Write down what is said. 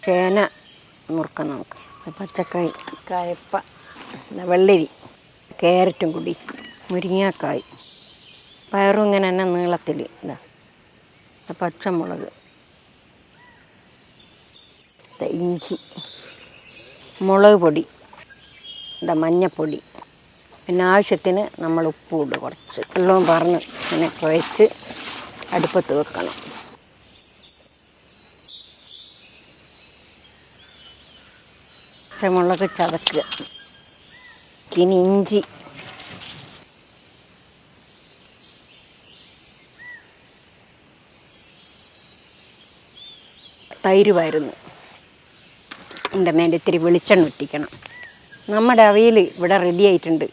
ചേന മുറുക്കാം നമുക്ക്. പച്ചക്കായ്, കയപ്പ, വെള്ളരി, ക്യാരറ്റും കൂടി, മുരിങ്ങാക്കായ്, പയറും ഇങ്ങനെ തന്നെ നീളത്തിൽ, ഇതാ പച്ചമുളക്, ഇഞ്ചി, മുളക് പൊടി, ഇതാ മഞ്ഞൾപ്പൊടി, പിന്നെ ആവശ്യത്തിന് നമ്മൾ ഉപ്പും ഇടും. കുറച്ച് വെള്ളവും പറഞ്ഞ് ഇങ്ങനെ കുഴച്ച് അടുപ്പത്ത് വെക്കണം. പച്ചമുളക് ചതക്കുക. ഇനി ഇഞ്ചി, തൈര് വരുന്നു. എൻ്റെ മേലെ ഇത്തിരി വെളിച്ചെണ്ണ ഒറ്റിക്കണം. നമ്മുടെ അവിയൽ ഇവിടെ റെഡി ആയിട്ടുണ്ട്.